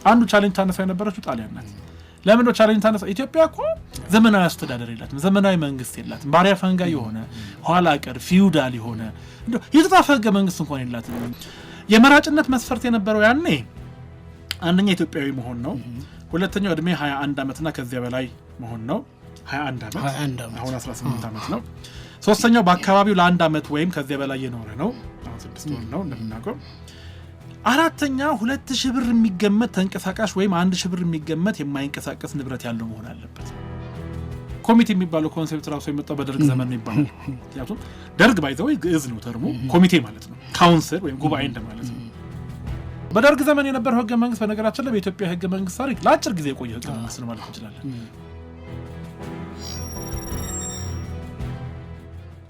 አንዱ ቻሌንጅ ታነሳ የነበረችው ጣሊያን ናት። ለምን ነው ቻሌንጅ ታነሳ? ኢትዮጵያ እኮ ዘመናዊ አስተዳደር የላትም፣ ዘመናዊ መንግስት የላትም። ባሪያ ፈንጋ የሆነ ኋላ ቀር ፊውዳል የሆነ እንዴ የተጣፈ ህገ መንግስት እንኳን የላትም። የመራጭነት መስፈርት የነበረው ያኔ አንደኛ ኢትዮጵያዊ መሆን ነው፣ ሁለተኛው እድሜ 21 ዓመትና ከዚያ በላይ መሆን ነው። 21 ዓመት አሁን 18 ዓመት ነው። ሶስተኛው በአካባቢው ለአንድ ዓመት ወይም ከዚያ በላይ የኖረ ነው። አሁን 6 ወር ነው እንደምናውቀው። አራተኛ 2000 ብር የሚገመት ተንቀሳቃሽ ወይም 1000 ብር የሚገመት የማይንቀሳቀስ ንብረት ያለው መሆን አለበት። ኮሚቴ የሚባለው ኮንሴፕት ራሱ የመጣው በደርግ ዘመን ነው ይባላል። ምክንያቱም ደርግ ባይዘው ግዕዝ ነው ተርሙ፣ ኮሚቴ ማለት ነው፣ ካውንስል ወይም ጉባኤ እንደማለት ነው። በደርግ ዘመን የነበረው ህገ መንግስት በነገራችን ላይ በኢትዮጵያ ህገ መንግስት ታሪክ ለአጭር ጊዜ የቆየ ህገ መንግስት ነው ማለት እንችላለን።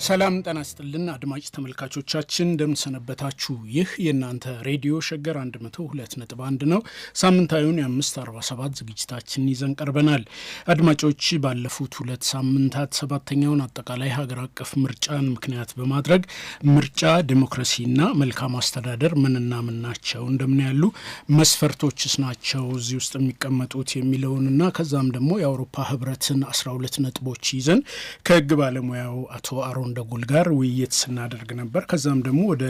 ሰላም ጤና ይስጥልን አድማጭ ተመልካቾቻችን እንደምን ሰነበታችሁ። ይህ የእናንተ ሬዲዮ ሸገር 102.1 ነው። ሳምንታዊውን የ547 ዝግጅታችን ይዘን ቀርበናል። አድማጮች ባለፉት 2 ሳምንታት 7ኛውን አጠቃላይ ሀገር አቀፍ ምርጫን ምክንያት በማድረግ ምርጫ ዲሞክራሲና መልካም አስተዳደር ምንና ምን ናቸው፣ እንደምን ያሉ መስፈርቶችስ ናቸው እዚህ ውስጥ የሚቀመጡት የሚለውንና ከዛም ደግሞ የአውሮፓ ህብረትን 12 ነጥቦች ይዘን ከህግ ባለሙያው አቶ አሮን ደጎል ጋር ውይይት ስናደርግ ነበር። ከዛም ደግሞ ወደ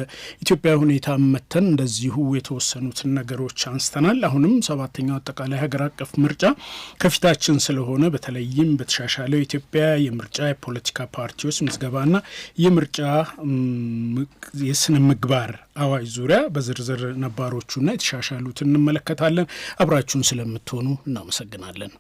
ኢትዮጵያ ሁኔታ መተን እንደዚሁ የተወሰኑትን ነገሮች አንስተናል። አሁንም 7ኛው አጠቃላይ ሀገር አቀፍ ምርጫ ከፊታችን ስለሆነ በተለይም በተሻሻለው ኢትዮጵያ የምርጫ የፖለቲካ ፓርቲዎች ምዝገባና የምርጫ የስነ ምግባር አዋጅ ዙሪያ በዝርዝር ነባሮቹና የተሻሻሉትን እንመለከታለን። አብራችሁን ስለምትሆኑ እናመሰግናለን።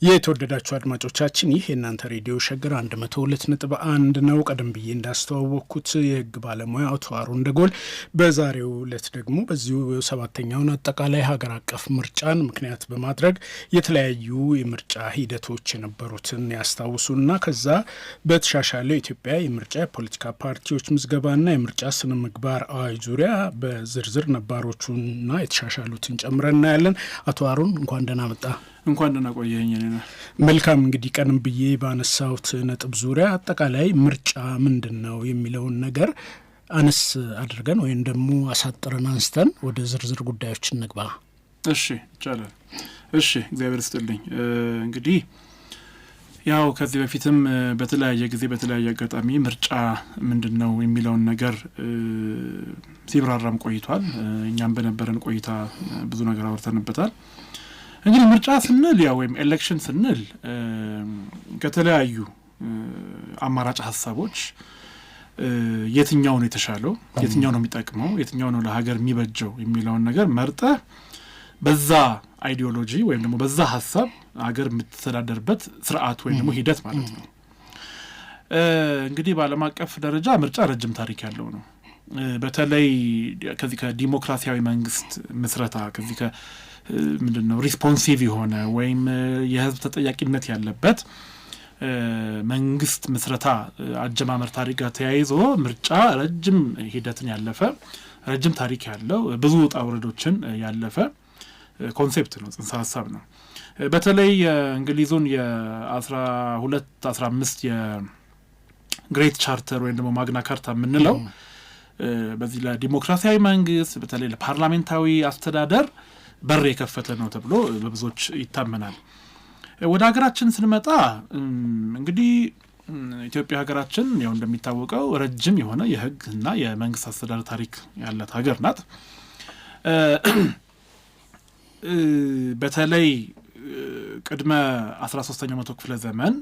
የተወደዳችሁ አድማጮቻችን ይህ የእናንተ ሬዲዮ ሸገር 102.1 ነው። ቀደም ብዬ እንዳስተዋወቅኩት የህግ ባለሙያ አቶ አሮን ደጎል በዛሬው ዕለት ደግሞ በዚሁ 7ኛውን አጠቃላይ ሀገር አቀፍ ምርጫን ምክንያት በማድረግ የተለያዩ የምርጫ ሂደቶች የነበሩትን ያስታውሱና ከዛ በተሻሻለው ኢትዮጵያ የምርጫ የፖለቲካ ፓርቲዎች ምዝገባና የምርጫ ስነ ምግባር አዋጅ ዙሪያ በዝርዝር ነባሮቹና የተሻሻሉትን ጨምረን እናያለን። አቶ አሮን እንኳን ደህና መጣ። እንኳን ደህና ቆየኝ። መልካም እንግዲህ ቀደም ብዬ ባነሳሁት ነጥብ ዙሪያ አጠቃላይ ምርጫ ምንድነው የሚለውን ነገር አነስ አድርገን ወይም ደግሞ አሳጥረን አንስተን ወደ ዝርዝር ጉዳዮች እንግባ። እሺ ይቻላል። እሺ እግዚአብሔር ይስጥልኝ። እንግዲህ ያው ከዚህ በፊትም በተለያየ ጊዜ በተለያየ አጋጣሚ ምርጫ ምንድነው የሚለውን ነገር ሲብራራም ቆይቷል። እኛም በነበረን ቆይታ ብዙ ነገር አወርተንበታል። እንግዲህ ምርጫ ስንል ያው ወይም ኤሌክሽን ስንል ከተለያዩ አማራጭ ሀሳቦች የትኛው ነው የተሻለው፣ የትኛው ነው የሚጠቅመው፣ የትኛው ነው ለሀገር የሚበጀው የሚለውን ነገር መርጠህ በዛ አይዲዮሎጂ ወይም ደግሞ በዛ ሀሳብ ሀገር የምትተዳደርበት ስርዓት ወይም ደግሞ ሂደት ማለት ነው። እንግዲህ በዓለም አቀፍ ደረጃ ምርጫ ረጅም ታሪክ ያለው ነው። በተለይ ከዚህ ከዲሞክራሲያዊ መንግስት ምስረታ ከዚህ ምንድነው ሪስፖንሲቭ የሆነ ወይም የህዝብ ተጠያቂነት ያለበት መንግስት ምስረታ አጀማመር ታሪክ ጋር ተያይዞ ምርጫ ረጅም ሂደትን ያለፈ ረጅም ታሪክ ያለው ብዙ ውጣ ውረዶችን ያለፈ ኮንሴፕት ነው፣ ጽንሰ ሀሳብ ነው። በተለይ እንግሊዙን የ1215 የግሬት ቻርተር ወይም ደግሞ ማግና ካርታ የምንለው በዚህ ለዲሞክራሲያዊ መንግስት በተለይ ለፓርላሜንታዊ አስተዳደር በር የከፈተ ነው ተብሎ በብዙዎች ይታመናል። ወደ ሀገራችን ስንመጣ እንግዲህ ኢትዮጵያ ሀገራችን ያው እንደሚታወቀው ረጅም የሆነ የህግና የመንግስት አስተዳደር ታሪክ ያላት ሀገር ናት። በተለይ ቅድመ 13ኛው መቶ ክፍለ ዘመን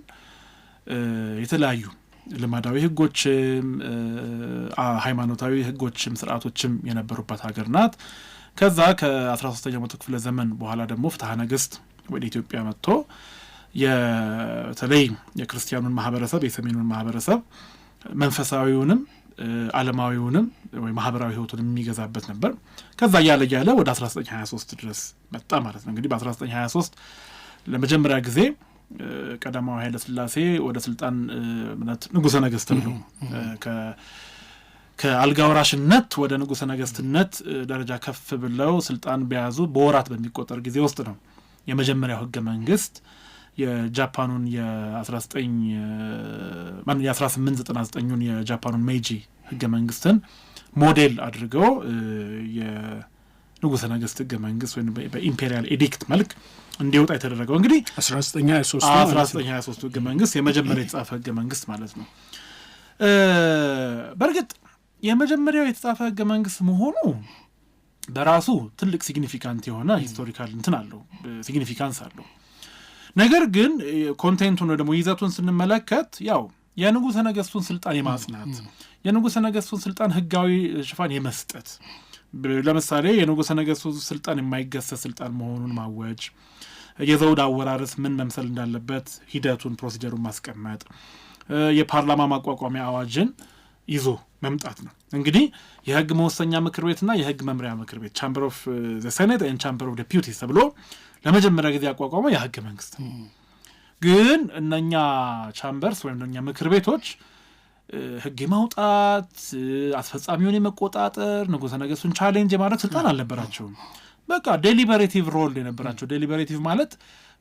የተለያዩ ልማዳዊ ህጎችም ሃይማኖታዊ ህጎችም ስርዓቶችም የነበሩባት ሀገር ናት። ከዛ ከ13ኛው መቶ ክፍለ ዘመን በኋላ ደግሞ ፍትሐ ነገስት ወደ ኢትዮጵያ መጥቶ በተለይ የክርስቲያኑን ማህበረሰብ የሰሜኑን ማህበረሰብ መንፈሳዊውንም ዓለማዊውንም ወይ ማህበራዊ ህይወቱን የሚገዛበት ነበር። ከዛ ያለ ወደ 1923 ድረስ መጣ ማለት ነው። እንግዲህ በ1923 ለመጀመሪያ ጊዜ ቀዳማዊ ኃይለ ሥላሴ ወደ ስልጣን ንጉሠ ነገስት ነው ከአልጋ ወራሽነት ወደ ንጉሠ ነገስትነት ደረጃ ከፍ ብለው ስልጣን በያዙ በወራት በሚቆጠር ጊዜ ውስጥ ነው የመጀመሪያው ህገ መንግስት የጃፓኑን የ1899ን የጃፓኑን ሜጂ ህገ መንግስትን ሞዴል አድርገው ንጉሠ ነገሥት ሕገ መንግስት ወይም በኢምፔሪያል ኤዲክት መልክ እንዲወጣ የተደረገው እንግዲህ 1923 ሕገ መንግስት የመጀመሪያ የተጻፈ ሕገ መንግስት ማለት ነው። በእርግጥ የመጀመሪያው የተጻፈ ሕገ መንግስት መሆኑ በራሱ ትልቅ ሲግኒፊካንት የሆነ ሂስቶሪካል እንትን አለው፣ ሲግኒፊካንስ አለው። ነገር ግን ኮንቴንቱን ደግሞ ይዘቱን ስንመለከት ያው የንጉሠ ነገሥቱን ስልጣን የማጽናት የንጉሠ ነገሥቱን ስልጣን ህጋዊ ሽፋን የመስጠት ለምሳሌ የንጉሠ ነገሥቱ ስልጣን የማይገሰስ ስልጣን መሆኑን ማወጅ፣ የዘውድ አወራረስ ምን መምሰል እንዳለበት ሂደቱን ፕሮሲጀሩን ማስቀመጥ፣ የፓርላማ ማቋቋሚያ አዋጅን ይዞ መምጣት ነው። እንግዲህ የህግ መወሰኛ ምክር ቤትና የህግ መምሪያ ምክር ቤት ቻምበር ኦፍ ዘ ሴኔት ኤንድ ቻምበር ኦፍ ዴፒዩቲስ ተብሎ ለመጀመሪያ ጊዜ ያቋቋመው የህግ መንግስት ነው። ግን እነኛ ቻምበርስ ወይም እነኛ ምክር ቤቶች ህግ የማውጣት አስፈጻሚውን የመቆጣጠር ንጉሠ ነገሥቱን ቻሌንጅ የማድረግ ስልጣን አልነበራቸውም። በቃ ዴሊበሬቲቭ ሮል የነበራቸው። ዴሊበሬቲቭ ማለት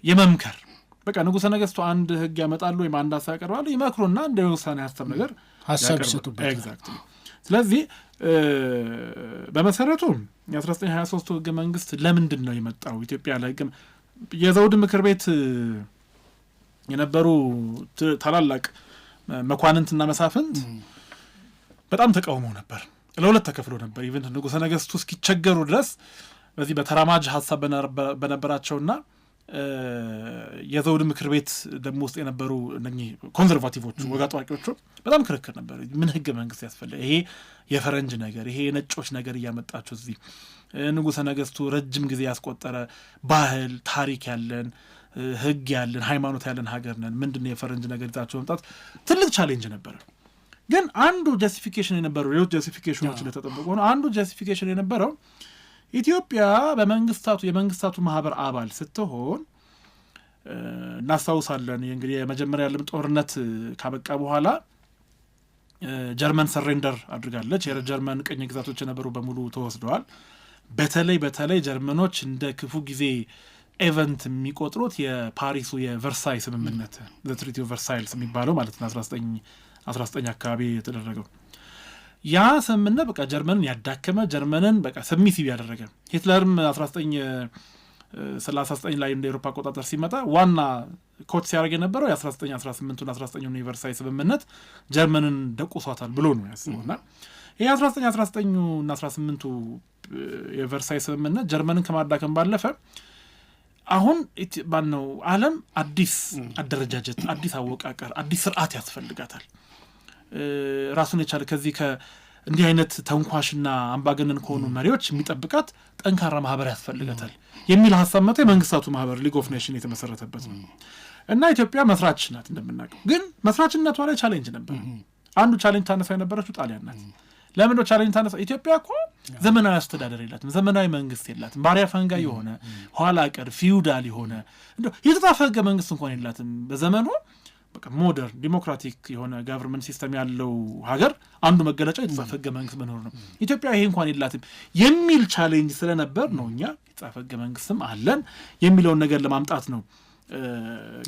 የመምከር በቃ ንጉሠ ነገሥቱ አንድ ህግ ያመጣሉ ወይም አንድ ሀሳብ ያቀርባሉ፣ ይመክሩና እንደ ውሳኔ ሀሳብ ነገር ሀሳብ ይሰጡበት። ኤግዛክትሊ። ስለዚህ በመሰረቱ የ1923 ህገ መንግስት ለምንድን ነው የመጣው? ኢትዮጵያ ላይ የዘውድ ምክር ቤት የነበሩ ታላላቅ መኳንንትና መሳፍንት በጣም ተቃውመው ነበር። ለሁለት ተከፍሎ ነበር። ኢቨን ንጉሠ ነገሥቱ እስኪቸገሩ ድረስ በዚህ በተራማጅ ሀሳብ በነበራቸውና የዘውድ ምክር ቤት ደግሞ ውስጥ የነበሩ እነኚህ ኮንዘርቫቲቮቹ ወግ አጥባቂዎቹ በጣም ክርክር ነበር። ምን ህገ መንግስት ያስፈልጋል? ይሄ የፈረንጅ ነገር፣ ይሄ የነጮች ነገር እያመጣችሁ እዚህ ንጉሠ ነገሥቱ ረጅም ጊዜ ያስቆጠረ ባህል ታሪክ ያለን ህግ ያለን ሃይማኖት ያለን ሀገር ነን፣ ምንድነው የፈረንጅ ነገር ይዛቸው መምጣት? ትልቅ ቻሌንጅ ነበር። ግን አንዱ ጀስቲፊኬሽን የነበረው ሌሎች ጀስቲፊኬሽኖች እንደተጠበቁ ሆነው አንዱ ጀስቲፊኬሽን የነበረው ኢትዮጵያ የመንግስታቱ ማህበር አባል ስትሆን እናስታውሳለን። እንግዲህ የመጀመሪያ ዓለም ጦርነት ካበቃ በኋላ ጀርመን ሰሬንደር አድርጋለች። የጀርመን ቅኝ ግዛቶች የነበሩ በሙሉ ተወስደዋል። በተለይ ጀርመኖች እንደ ክፉ ጊዜ ኤቨንት የሚቆጥሩት የፓሪሱ የቨርሳይ ስምምነት ትሪቲ ኦፍ ቨርሳይልስ የሚባለው ማለት ነው 1919 አካባቢ የተደረገው ያ ስምምነት በቃ ጀርመንን ያዳከመ፣ ጀርመንን በቃ ሰብሚሲቭ ያደረገ። ሂትለርም 1939 ላይ እንደ ኤሮፓ አቆጣጠር ሲመጣ ዋና ኮት ሲያደርግ የነበረው የ1918ቱን 19ኙን የቨርሳይ ስምምነት ጀርመንን ደቁሷታል ብሎ ነው ያስበውና ይህ 1919ና 18ቱ የቨርሳይ ስምምነት ጀርመንን ከማዳከም ባለፈ አሁን ባነው ዓለም አዲስ አደረጃጀት፣ አዲስ አወቃቀር፣ አዲስ ስርዓት ያስፈልጋታል። ራሱን የቻለ ከዚህ እንዲህ አይነት ተንኳሽና አምባገነን ከሆኑ መሪዎች የሚጠብቃት ጠንካራ ማህበር ያስፈልጋታል የሚል ሀሳብ መጥቶ የመንግስታቱ ማህበር ሊግ ኦፍ ኔሽን የተመሰረተበት ነው እና ኢትዮጵያ መስራች ናት እንደምናውቀው። ግን መስራችነቷ ላይ ቻሌንጅ ነበር። አንዱ ቻሌንጅ ታነሳ የነበረችው ጣሊያን ናት። ለምን ቻሌንጅ ታነሳ? ኢትዮጵያ እኮ ዘመናዊ አስተዳደር የላትም፣ ዘመናዊ መንግስት የላትም። ባሪያ ፈንጋ የሆነ ኋላ ቀር ፊውዳል የሆነ የተጻፈ ህገ መንግስት እንኳን የላትም በዘመኑ። በቃ ሞደርን ዲሞክራቲክ የሆነ ጋቨርንመንት ሲስተም ያለው ሀገር አንዱ መገለጫ የተጻፈ ህገ መንግስት መኖር ነው። ኢትዮጵያ ይሄ እንኳን የላትም የሚል ቻሌንጅ ስለነበር ነው እኛ የተጻፈ ህገ መንግስትም አለን የሚለውን ነገር ለማምጣት ነው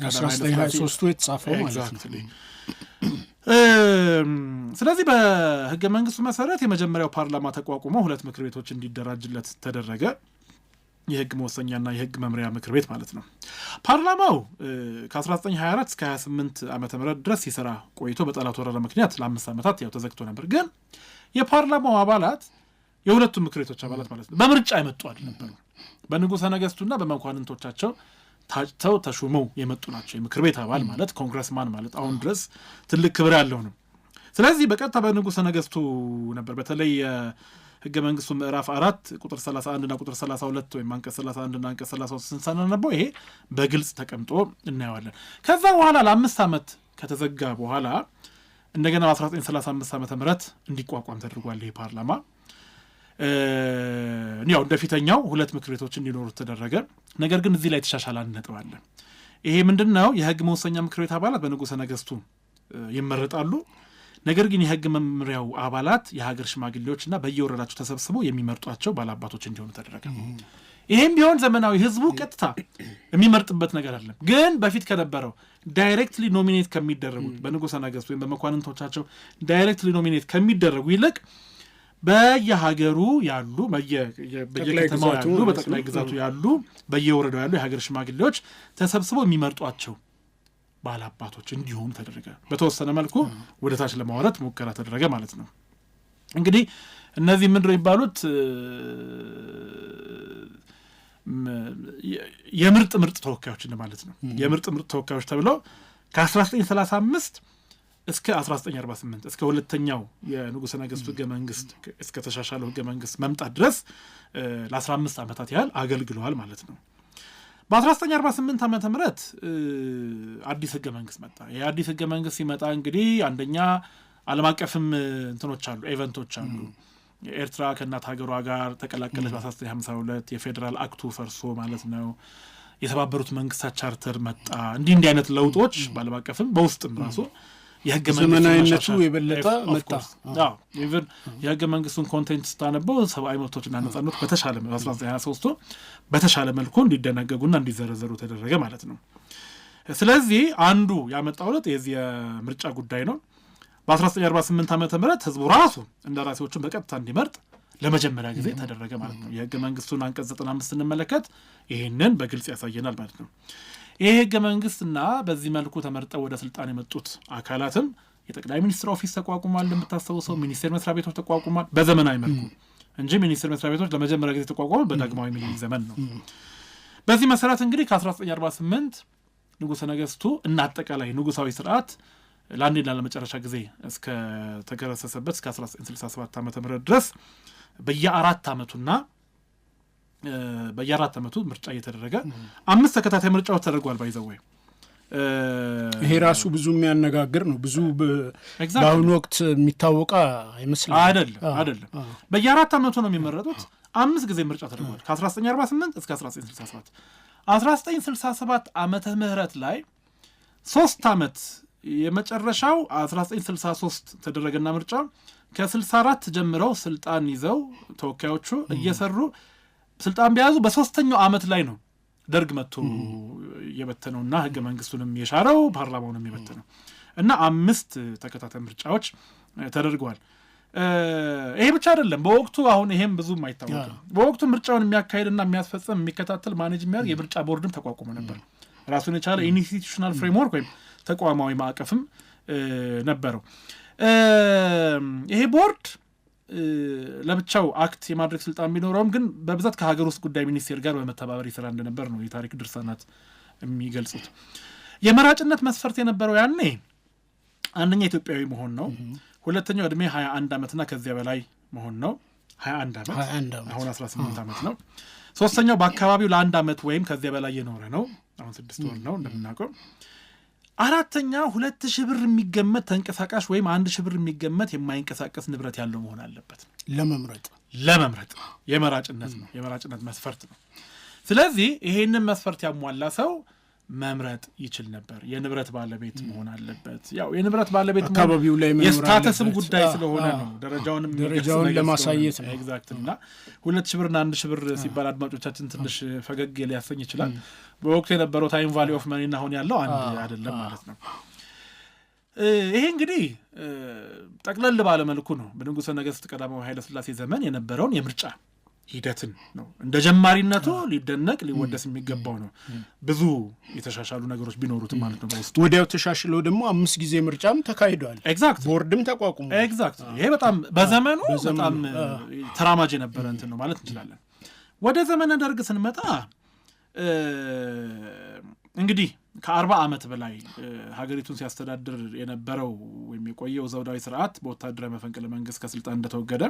1923 የተጻፈው ማለት ነው። ስለዚህ በህገ መንግስቱ መሰረት የመጀመሪያው ፓርላማ ተቋቁሞ 2 ምክር ቤቶች እንዲደራጅለት ተደረገ። የህግ መወሰኛና የህግ መምሪያ ምክር ቤት ማለት ነው። ፓርላማው ከ1924 እስከ 28 ዓመተ ምህረት ድረስ ሲሰራ ቆይቶ በጠላት ወረራ ምክንያት ለ5 ዓመታት ያው ተዘግቶ ነበር። ግን የፓርላማው አባላት የሁለቱም ምክር ቤቶች አባላት ማለት ነው በምርጫ የመጡ አልነበሩ። በንጉሠ ነገሥቱና በመኳንንቶቻቸው ታጭተው ተሹመው የመጡ ናቸው። የምክር ቤት አባል ማለት ኮንግረስማን ማለት አሁን ድረስ ትልቅ ክብር ያለው ነው። ስለዚህ በቀጥታ በንጉሠ ነገሥቱ ነበር። በተለይ ህገ መንግስቱ ምዕራፍ 4 ቁጥር 31 እና ቁጥር 32 ወይም አንቀጽ 31 እና አንቀጽ 33 ስንሰናነበው ይሄ በግልጽ ተቀምጦ እናየዋለን። ከዛ በኋላ ለ5 ዓመት ከተዘጋ በኋላ እንደገና በ1935 ዓመተ ምህረት እንዲቋቋም ተደርጓል ይሄ ፓርላማ። ያው እንደፊተኛው 2 ምክር ቤቶች እንዲኖሩት ተደረገ። ነገር ግን እዚህ ላይ ተሻሻለ አንድ ነጥብ አለ። ይሄ ምንድነው? የህግ መወሰኛ ምክር ቤት አባላት በንጉሠ ነገሥቱ ይመረጣሉ። ነገር ግን የህግ መምሪያው አባላት የሀገር ሽማግሌዎችና በየወረዳቸው ተሰብስበው የሚመርጧቸው ባላባቶች እንዲሆኑ ተደረገ። ይሄም ቢሆን ዘመናዊ ህዝቡ ቀጥታ የሚመርጥበት ነገር አለ። ግን በፊት ከነበረው ዳይሬክትሊ ኖሚኔት ከሚደረጉት በንጉሠ ነገሥቱ ወይም በመኳንንቶቻቸው ዳይሬክትሊ ኖሚኔት ከሚደረጉ ይልቅ በየሀገሩ ያሉ በየከተማው ያሉ በጠቅላይ ግዛቱ ያሉ በየወረዳው ያሉ የሀገር ሽማግሌዎች ተሰብስበው የሚመርጧቸው ባላባቶች እንዲሆኑ ተደረገ። በተወሰነ መልኩ ወደ ታች ለማውረድ ሙከራ ተደረገ ማለት ነው። እንግዲህ እነዚህ ምንድነው የሚባሉት የምርጥ ተወካዮች ማለት ነው። የምርጥ ተወካዮች ተብለው ከ1935 እስከ 1948 እስከ ሁለተኛው የንጉሠ ነገሥቱ ሕገ መንግስት እስከ ተሻሻለው ሕገ መንግስት መምጣት ድረስ ለ15 ዓመታት ያህል አገልግለዋል ማለት ነው። በ1948 ዓመተ ምህረት አዲስ ሕገ መንግስት መጣ። ይህ አዲስ ሕገ መንግስት ሲመጣ እንግዲህ አንደኛ ዓለም አቀፍም እንትኖች አሉ፣ ኢቨንቶች አሉ። ኤርትራ ከእናት ሀገሯ ጋር ተቀላቀለች በ1952 የፌዴራል አክቱ ፈርሶ ማለት ነው። የተባበሩት መንግስታት ቻርተር መጣ። እንዲህ አይነት ለውጦች በዓለም አቀፍም በውስጥም ራሱ የህገ መንግስቱ የበለጠ መጣ። ኢቭን የህገ መንግስቱን ኮንቴንት ስታነበው ሰብአዊ መብቶችና ነጻነት በተሻለ 1923 በተሻለ መልኩ እንዲደነገጉና እንዲዘረዘሩ ተደረገ ማለት ነው። ስለዚህ አንዱ ያመጣው ለውጥ የዚህ የምርጫ ጉዳይ ነው። በ1948 ዓመተ ምህረት ህዝቡ ራሱ እንደራሴዎቹን በቀጥታ እንዲመርጥ ለመጀመሪያ ጊዜ ተደረገ ማለት ነው። የህገ መንግስቱን አንቀጽ 95 ስንመለከት ይህንን በግልጽ ያሳየናል ማለት ነው። ይህ ህገ መንግስትና በዚህ መልኩ ተመርጠው ወደ ስልጣን የመጡት አካላትም የጠቅላይ ሚኒስትር ኦፊስ ተቋቁሟል። እንደምታስታውሰው ሚኒስቴር መስሪያ ቤቶች ተቋቁሟል በዘመናዊ መልኩ እንጂ ሚኒስቴር መስሪያ ቤቶች ለመጀመሪያ ጊዜ ተቋቋሙ በዳግማዊ ምኒልክ ዘመን ነው። በዚህ መሰረት እንግዲህ ከ1948 ንጉሠ ነገሥቱ እና አጠቃላይ ንጉሳዊ ስርዓት ለአንዴና ለመጨረሻ ጊዜ እስከ ተገረሰሰበት እስከ 1967 ዓ.ም ድረስ በየ4 ዓመቱ ምርጫ እየተደረገ 5 ተከታታይ ምርጫዎች ተደርጓል። ባይዘወይ ይሄ ራሱ ብዙ የሚያነጋግር ነው። ብዙ በአሁኑ ወቅት የሚታወቃ አይመስልም። አይደለም። በየ4 ዓመቱ ነው የሚመረጡት። 5 ጊዜ ምርጫ ተደርጓል ከ1948 እስከ 1967 1967 ዓመተ ምህረት ላይ 3 ዓመት የመጨረሻው 1963 ተደረገና ምርጫ ከ64 ጀምረው ስልጣን ይዘው ተወካዮቹ እየሰሩ ስልጣን ቢያዙ በሶስተኛው ዓመት ላይ ነው ደርግ መጥቶ የበተነውና ህገ መንግስቱንም የሻረው ፓርላማውንም የበተነው እና 5 ተከታታይ ምርጫዎች ተደርገዋል። ይሄ ብቻ አይደለም። በወቅቱ አሁን ይሄም ብዙም አይታወቅም። በወቅቱ ምርጫውን የሚያካሂድና የሚያስፈጽም የሚከታተል ማኔጅ የሚያደርግ የምርጫ ቦርድም ተቋቁሞ ነበር። ራሱን የቻለ ኢንስቲቱሽናል ፍሬምወርክ ወይም ተቋማዊ ማዕቀፍም ነበረው። ይሄ ቦርድ ለብቻው አክት የማድረግ ስልጣን ቢኖረውም ግን በብዛት ከሀገር ውስጥ ጉዳይ ሚኒስቴር ጋር በመተባበር ይሰራ እንደነበር ነው የታሪክ ድርሳናት የሚገልጹት። የመራጭነት መስፈርት የነበረው ያኔ አንደኛ ኢትዮጵያዊ መሆን ነው። ሁለተኛው ዕድሜ 21 ዓመትና ከዚያ በላይ መሆን ነው። 21 ዓመት አሁን 18 ዓመት ነው። ሶስተኛው በአካባቢው ለ1 ዓመት ወይም ከዚያ በላይ የኖረ ነው። አሁን 6 ወር ነው እንደምናውቀው። አራተኛ 2,000 ብር የሚገመት ተንቀሳቃሽ ወይም 1,000 ብር የሚገመት የማይንቀሳቀስ ንብረት ያለው መሆን አለበት ለመምረጥ የመራጭነት ነው። የመራጭነት መስፈርት ነው። ስለዚህ ይሄንን መስፈርት ያሟላ ሰው መምረጥ ይችል ነበር። የንብረት ባለቤት መሆን አለበት። ያው የንብረት ባለቤት አካባቢው ላይ የስታተስም ጉዳይ ስለሆነ ነው። ደረጃውን ለማሳየት ነው። ኤግዛክት እና 2,000 ብርና 1,000 ብር ሲባል አድማጮቻችን ትንሽ ፈገግ ሊያሰኝ ይችላል። በወቅቱ የነበረው ታይም ቫሊ ኦፍ መኒ እና አሁን ያለው አንድ አይደለም ማለት ነው። ይሄ እንግዲህ ጠቅለል ባለ መልኩ ነው በንጉሠ ነገሥት ቀዳማዊ ኃይለ ሥላሴ ዘመን የነበረውን የምርጫ ሂደትን ነው። እንደ ጀማሪነቱ ሊደነቅ ሊወደስ የሚገባው ነው። ብዙ የተሻሻሉ ነገሮች ቢኖሩትም ማለት ነው። በውስጡ ወዲያው ተሻሽሎ ደግሞ 5 ጊዜ ምርጫም ተካሂዷል። ኤግዛክት ቦርድም ተቋቁሞ ኤግዛክት። ይሄ በጣም በዘመኑ በጣም ተራማጅ የነበረ እንትን ነው ማለት እንችላለን። ወደ ዘመነ ደርግ ስንመጣ እንግዲህ ከ40 ዓመት በላይ ሀገሪቱን ሲያስተዳድር የነበረው ወይም የቆየው ዘውዳዊ ስርዓት በወታደራዊ መፈንቅለ መንግስት ከስልጣን እንደተወገደ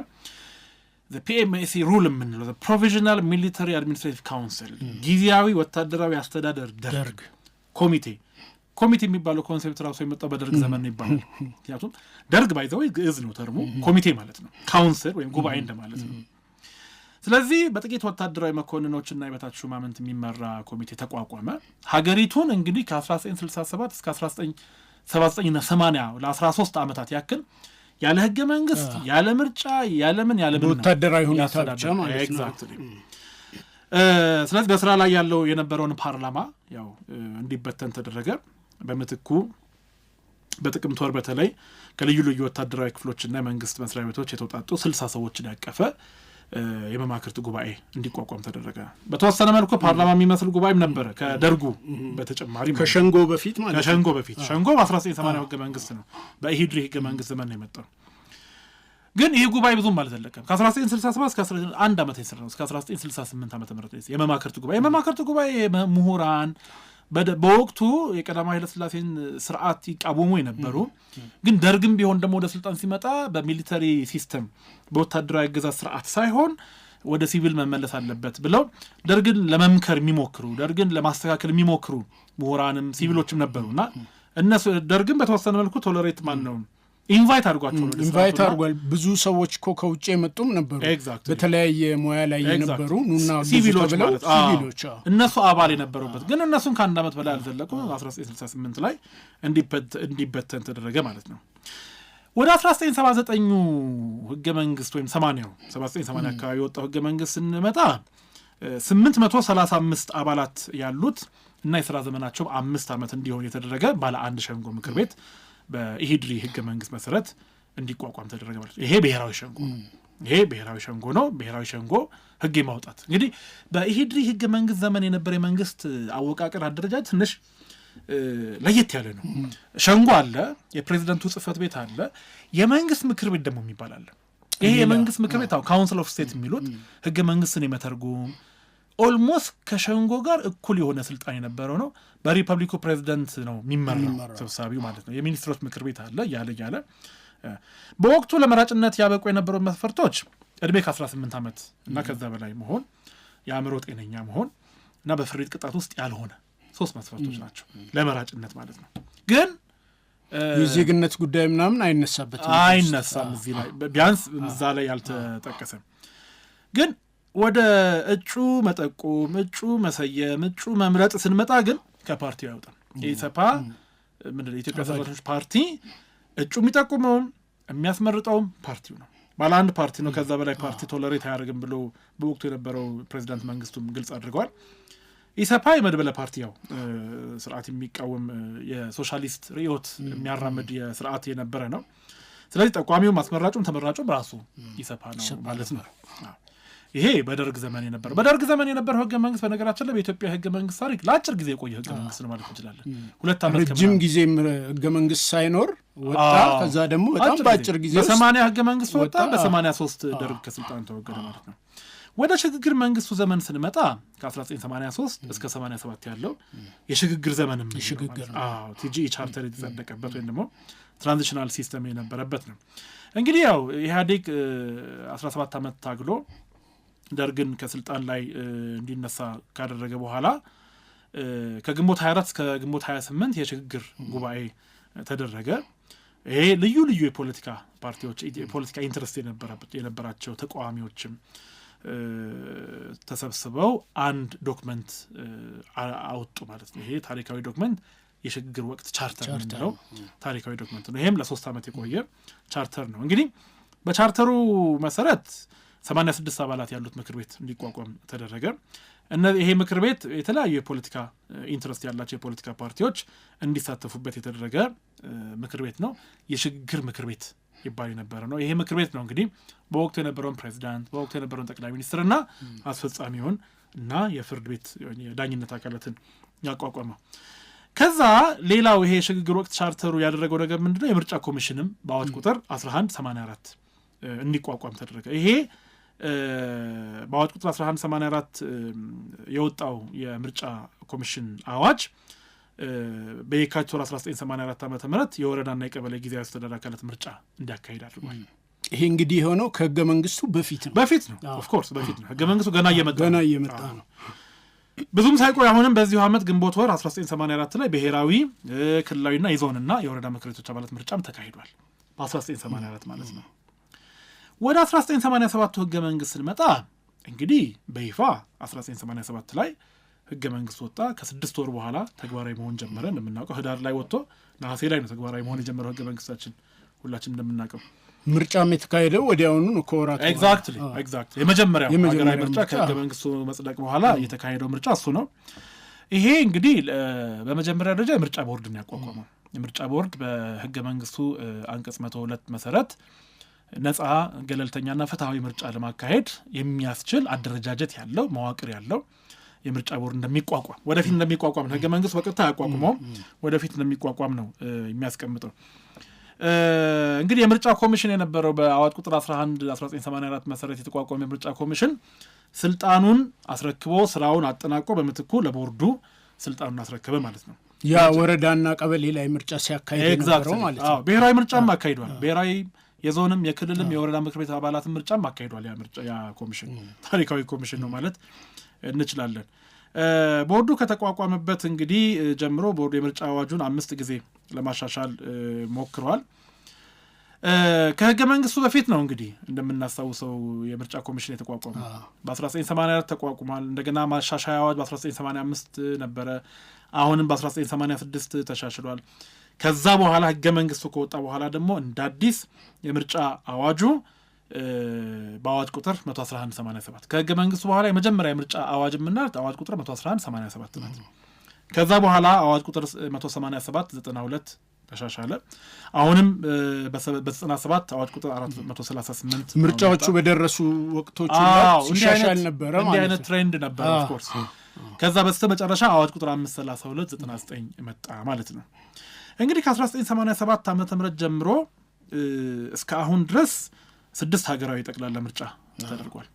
PMAC ሩል የምንለው ፕሮቪዥናል ሚሊታሪ አድሚኒስትሬቲቭ ካውንስል ጊዜያዊ ወታደራዊ አስተዳደር ደርግ ኮሚቴ የሚባለው ኮንሴፕት ራሱ የመጣው በደርግ ዘመን ይባላል። ምክንያቱም ደርግ ባይዘው ግዕዝ ነው ተርሙ ኮሚቴ ማለት ነው። ካውንስል ወይም ጉባኤ እንደማለት ነው። ስለዚህ በጥቂት ወታደራዊ መኮንኖችና የበታች ሹማምንት የሚመራ ኮሚቴ ተቋቋመ። ሀገሪቱን እንግዲህ ከ1967 እስከ 1979ና 80 ለ13 ዓመታት ያክል ያለ ህገ መንግስት ያለ ምርጫ ያለምን ወታደራዊ ሁኔታ ብቻ ማለት ነው። ስለዚህ በስራ ላይ ያለው የነበረውን ፓርላማ ያው እንዲበተን ተደረገ። በምትኩ በጥቅምት ወር በተለይ ከልዩ ልዩ ወታደራዊ ክፍሎችና የመንግስት መስሪያ ቤቶች የተውጣጡ 60 ሰዎችን ያቀፈ የመማክርት ጉባኤ እንዲቋቋም ተደረገ። በተወሰነ መልኩ ፓርላማ የሚመስል ጉባኤም ነበረ ከደርጉ በተጨማሪ ከሸንጎ በፊት ማለት ከሸንጎ በፊት ሸንጎ በ1980 ህገ መንግስት ነው በኢሂድሪ ህገ መንግስት ዘመን ነው የመጣው። ግን ይሄ ጉባኤ ብዙም አልዘለቀም። ከ1967 እስከ 1 ዓመት የሰራው እስከ 1968 ዓመተ ምህረት የመማክርት ጉባኤ ምሁራን በወቅቱ የቀዳማዊ ኃይለ ሥላሴን ስርዓት ይቃወሙ የነበሩ ግን ደርግም ቢሆን ደግሞ ወደ ስልጣን ሲመጣ በሚሊተሪ ሲስተም በወታደራዊ አገዛዝ ስርዓት ሳይሆን ወደ ሲቪል መመለስ አለበት ብለው ደርግን ለመምከር የሚሞክሩ ደርግን ለማስተካከል የሚሞክሩ ምሁራንም ሲቪሎችም ነበሩና እነሱ ደርግን በተወሰነ መልኩ ቶለሬት ነው ኢንቫይት አድርጓል። ብዙ ሰዎች እኮ ከውጭ የመጡም ነበሩ በተለያየ ሙያ ላይ የነበሩ ኑና ሲቪሎች ማለት እነሱ አባል የነበሩበት ግን እነሱን ከ1 ዓመት በላይ አልዘለቁ 1968 ላይ እንዲበተን ተደረገ ማለት ነው። ወደ 1979 ህገ መንግስት ወይም 1980 አካባቢ የወጣው ህገ መንግስት ስንመጣ 835 አባላት ያሉት እና የሥራ ዘመናቸው 5 ዓመት እንዲሆን የተደረገ ባለ አንድ ሸንጎ ምክር ቤት በኢሂድሪ ህገ መንግስት መሰረት እንዲቋቋም ተደረገ ማለት ነው። ይሄ ብሔራዊ ሸንጎ ነው። ብሔራዊ ሸንጎ ህግ የማውጣት እንግዲህ በኢሂድሪ ህገ መንግስት ዘመን የነበረ የመንግስት አወቃቀር አደረጃጀት ትንሽ ለየት ያለ ነው። ሸንጎ አለ፣ የፕሬዝዳንቱ ጽህፈት ቤት አለ፣ የመንግስት ምክር ቤት ደግሞ የሚባል አለ። ይሄ የመንግስት ምክር ቤት ካውንስል ኦፍ ስቴት የሚሉት ህገ መንግስትን የመተርጉም ኦልሞስት ከሸንጎ ጋር እኩል የሆነ ስልጣን የነበረው ነው። በሪፐብሊኩ ፕሬዝዳንት ነው የሚመራው ሰብሳቢው ማለት ነው። የሚኒስትሮች ምክር ቤት አለ ያለ በወቅቱ ለመራጭነት ያበቁ የነበሩ መስፈርቶች እድሜ ከ18 ዓመት እና ከዛ በላይ መሆን፣ የአእምሮ ጤነኛ መሆን እና በፍርድ ቅጣት ውስጥ ያልሆነ 3 መስፈርቶች ናቸው ለመራጭነት ማለት ነው። ግን የዜግነት ጉዳይ ምናምን አይነሳም እዚህ ላይ ቢያንስ እዛ ላይ ያልተጠቀሰም። ግን ወደ እጩ መጠቆም፣ እጩ መሰየም፣ እጩ መምረጥ ስንመጣ ግን ከፓርቲው ያወጣል። የኢሰፓ ምንድነው የኢትዮጵያ ሰራተኞች ፓርቲ እጩ የሚጠቁመውም የሚያስመርጠውም ፓርቲው ነው። ባለ አንድ ፓርቲ ነው። ከዛ በላይ ፓርቲ ቶለሬት አያደርግም ብሎ በወቅቱ የነበረው ፕሬዚዳንት መንግስቱም ግልጽ አድርገዋል። ኢሰፓ የመድበለ ፓርቲ ስርዓት የሚቃወም የሶሻሊስት ርዕዮት የሚያራምድ የስርዓት የነበረ ነው። ስለዚህ ጠቋሚው ማስመራጩም ተመራጩም ራሱ ኢሰፓ ነው ማለት ነው። ይሄ በደርግ ዘመን የነበረው ህገ መንግስት በነገራችን ላይ በኢትዮጵያ ህገ መንግስት ታሪክ ለአጭር ጊዜ የቆየ ህገ መንግስት ነው ማለት እንችላለን። 2 ዓመት ረጅም ጊዜ ህገ መንግስት ሳይኖር ወጣ። ከዛ ደግሞ በጣም በአጭር ጊዜ በ80 ህገ መንግስት ወጣ፣ በ83 ደርግ ከስልጣን ተወገደ ማለት ነው። ወደ ሽግግር መንግስቱ ዘመን ስንመጣ ከ1983 እስከ 87 ያለው የሽግግር ዘመንም ቲጂ ቻርተር የተጸደቀበት ወይም ደግሞ ትራንዚሽናል ሲስተም የነበረበት ነው። እንግዲህ ያው ኢህአዴግ 17 ዓመት ታግሎ ደርግን ከስልጣን ላይ እንዲነሳ ካደረገ በኋላ ከግንቦት 24 እስከ ግንቦት 28 የሽግግር ጉባኤ ተደረገ። ይሄ ልዩ ልዩ የፖለቲካ ፓርቲዎች የፖለቲካ ኢንትረስት የነበራቸው ተቃዋሚዎችም ተሰብስበው አንድ ዶክመንት አወጡ ማለት ነው። ይሄ ታሪካዊ ዶክመንት የሽግግር ወቅት ቻርተር ነው። ታሪካዊ ዶክመንት ነው። ይሄም ለ3 ዓመት የቆየ ቻርተር ነው። እንግዲህ በቻርተሩ መሰረት 86 አባላት ያሉት ምክር ቤት እንዲቋቋም ተደረገ። ይሄ ምክር ቤት የተለያዩ የፖለቲካ ኢንትረስት ያላቸው የፖለቲካ ፓርቲዎች እንዲሳተፉበት የተደረገ ምክር ቤት ነው። የሽግግር ምክር ቤት ይባል የነበረ ነው። ይሄ ምክር ቤት ነው እንግዲህ በወቅቱ የነበረውን ፕሬዚዳንት፣ በወቅቱ የነበረውን ጠቅላይ ሚኒስትርና አስፈጻሚውን እና የፍርድ ቤት የዳኝነት አካላትን ያቋቋመው። ከዛ ሌላው ይሄ የሽግግር ወቅት ቻርተሩ ያደረገው ነገር ምንድነው? የምርጫ ኮሚሽንም በአዋጅ ቁጥር 1184 እንዲቋቋም ተደረገ። ይሄ በአዋጅ ቁጥር 1184 የወጣው የምርጫ ኮሚሽን አዋጅ በየካቲት 1984 ዓመተ ምህረት የወረዳና የቀበሌ ጊዜያዊ አስተዳደር አካላት ምርጫ እንዲያካሂድ አድርጓል። ይሄ እንግዲህ የሆነው ከህገ መንግስቱ በፊት ነው። ኦፍ ኮርስ በፊት ነው። ህገ መንግስቱ ገና እየመጣ ነው። ብዙም ሳይቆይ አሁንም በዚሁ ዓመት ግንቦት ወር 1984 ላይ ብሔራዊ ክልላዊና የዞንና የወረዳ ምክር ቤቶች አባላት ምርጫም ተካሂዷል። በ1984 ማለት ነው። ወደ 1987 ህገ መንግስት ስንመጣ እንግዲህ በይፋ 1987 ላይ ህገ መንግስት ወጣ። ከ6 ወር በኋላ ተግባራዊ መሆን ጀመረ። እንደምናውቀው ህዳር ላይ ወጥቶ ነሐሴ ላይ ነው ተግባራዊ መሆን የጀመረው ህገ መንግስታችን ሁላችን እንደምናውቀው። ምርጫም የተካሄደው ወዲያውኑ ነው ከወራት ኤግዛክትሊ የመጀመሪያው ሀገራዊ ምርጫ ከህገ መንግስቱ መጽደቅ በኋላ የተካሄደው ምርጫ እሱ ነው። ይሄ እንግዲህ በመጀመሪያ ደረጃ የምርጫ ቦርድን ያቋቋመው የምርጫ ቦርድ በህገ መንግስቱ አንቀጽ 102 መሰረት ነፃ ገለልተኛና ፍትሃዊ ምርጫ ለማካሄድ የሚያስችል አደረጃጀት ያለው መዋቅር ያለው የምርጫ ቦርድ እንደሚቋቋም ወደፊት እንደሚቋቋም ህገ መንግስቱ በቀጥታ ያቋቁመው ወደፊት እንደሚቋቋም ነው የሚያስቀምጠው። እንግዲህ የምርጫ ኮሚሽን የነበረው በአዋጅ ቁጥር 11 1984 መሰረት የተቋቋመ የምርጫ ኮሚሽን ስልጣኑን አስረክቦ ስራውን አጠናቆ በምትኩ ለቦርዱ ስልጣኑን አስረከበ ማለት ነው። ያ ወረዳና ቀበሌ ላይ ምርጫ ሲያካሂድ ነበር ማለት ነው። ብሔራዊ ምርጫም አካሂዷል። ብሔራዊ የዞንም የክልልም የወረዳ ምክር ቤት አባላትን ምርጫም አካሂዷል። ያ ኮሚሽን ታሪካዊ ኮሚሽን ነው ማለት እንችላለን። ቦርዱ ከተቋቋመበት እንግዲህ ጀምሮ ቦርዱ የምርጫ አዋጁን 5 ጊዜ ለማሻሻል ሞክሯል። ከህገ መንግስቱ በፊት ነው እንግዲህ እንደምናስታውሰው የምርጫ ኮሚሽን የተቋቋመው በ1984 ተቋቁሟል። እንደገና ማሻሻያ አዋጅ በ1985 ነበረ። አሁንም በ1986 ተሻሽሏል። ከዛ በኋላ ህገ መንግስቱ ከወጣ በኋላ ደግሞ እንደ አዲስ የምርጫ አዋጁ በአዋጅ ቁጥር 11187 ከህገ መንግስቱ በኋላ የመጀመሪያ የምርጫ አዋጅ የምናልት አዋጅ ቁጥር 11187 ናት። ከዛ በኋላ አዋጅ ቁጥር 18792 ተሻሻለ። አሁንም በ97 አዋጅ ቁጥር 438 ምርጫዎቹ በደረሱ ወቅቶች ሲሻሻል ነበረ ማለት ነው። እንዲህ አይነት ትሬንድ ነበር ኦፍ ኮርስ። ከዛ በስተመጨረሻ አዋጅ ቁጥር 53299 መጣ ማለት ነው። እንግዲህ ከ1987 ዓመተ ምህረት ጀምሮ እስከ አሁን ድረስ 6 ሀገራዊ ጠቅላላ ምርጫ ተደርጓል።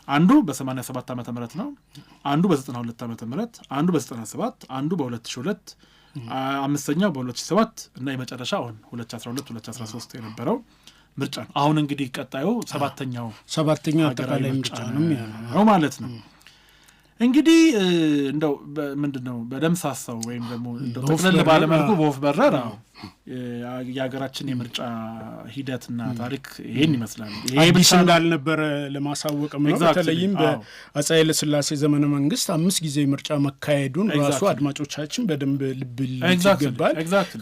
አንዱ በ87 ዓመተ ምህረት ነው። አንዱ በ92 ዓመተ ምህረት፣ አንዱ በ97፣ አንዱ በ2002፣ አምስተኛው በ2007 እና የመጨረሻ አሁን 2012 2013 የነበረው ምርጫ ነው። አሁን እንግዲህ ቀጣዩ ሰባተኛው አጠቃላይ ምርጫ ነው ማለት ነው። እንግዲህ እንደው ምንድነው በደምሳሳው ወይም ደግሞ ጠቅለል ባለ መልኩ በወፍ በረር የሀገራችን የምርጫ ሂደትና ታሪክ ይሄን ይመስላል። ይሄ ብቻ እንዳልነበረ ለማሳወቅም ነው። በተለይም በአፄ ኃይለ ሥላሴ ዘመነ መንግስት 5 ጊዜ ምርጫ መካሄዱን ራሱ አድማጮቻችን በደንብ ልብ ይገባል።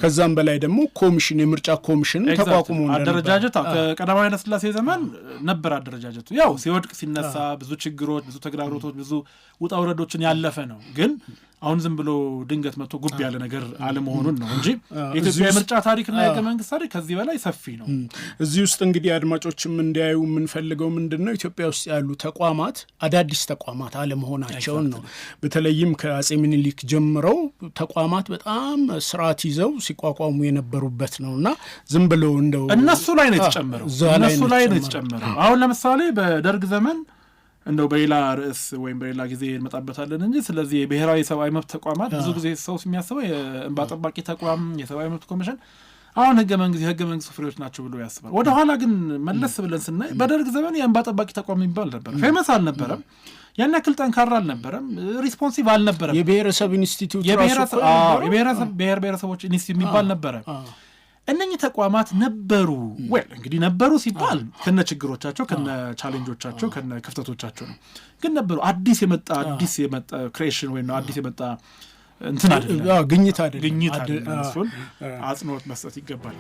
ከዛም በላይ ደግሞ ኮሚሽን የምርጫ ኮሚሽን ተቋቁሞ አደረጃጀት ከቀዳማዊ ኃይለ ሥላሴ ዘመን ነበር አደረጃጀቱ። ያው ሲወድቅ ሲነሳ ብዙ ችግሮች፣ ብዙ ተግዳሮቶች፣ ብዙ ውጣ ውረዶችን ያለፈ ነው። ግን አሁን ዝም ብሎ ድንገት መጥቶ ጉብ ያለ ነገር አለመሆኑን ነው እንጂ የኢትዮጵያ የምርጫ ታሪክና የህገ መንግስት ታሪክ ከዚህ በላይ ሰፊ ነው። እዚህ ውስጥ እንግዲህ አድማጮችም እንዲያዩ የምንፈልገው ምንድነው ኢትዮጵያ ውስጥ ያሉ ተቋማት አዳዲስ ተቋማት አለመሆናቸውን ነው። በተለይም ከአፄ ምኒልክ ጀምረው ተቋማት በጣም ስርዓት ይዘው ሲቋቋሙ የነበሩበት ነውና ዝም ብሎ እንደው እነሱ ላይ ነው የተጨመረው። አሁን ለምሳሌ በደርግ ዘመን እንደው በሌላ ርዕስ ወይም በሌላ ጊዜ እንመጣበታለን እንጂ ስለዚህ የብሔራዊ ሰብአዊ መብት ተቋማት ብዙ ጊዜ ሰው የሚያስበው የእንባ ጠባቂ ተቋም፣ የሰብአዊ መብት ኮሚሽን አሁን የህገ መንግስቱ ፍሬዎች ናቸው ብሎ ያስባል። ወደኋላ ግን መለስ ብለን ስናይ በደርግ ዘመን የእንባ ጠባቂ ተቋም የሚባል ነበር። ፌመስ አልነበረም፣ ያን ያክል ጠንካራ አልነበረም፣ ሪስፖንሲቭ አልነበረም። የብሔረሰብ ኢንስቲትዩት ብሔር ብሔረሰቦች ኢንስቲትዩት የሚባል ነበረ። እነኚህ ተቋማት ነበሩ። እንግዲህ ነበሩ ሲባል ከነ ችግሮቻቸው ከነ ቻሌንጆቻቸው ከነ ክፍተቶቻቸው ነው። ግን ነበሩ። አዲስ የመጣ ክሬሽን ወይ ነው አዲስ የመጣ እንትን አይደለም፣ ግኝት አይደለም። እሱን አጽንኦት መስጠት ይገባል።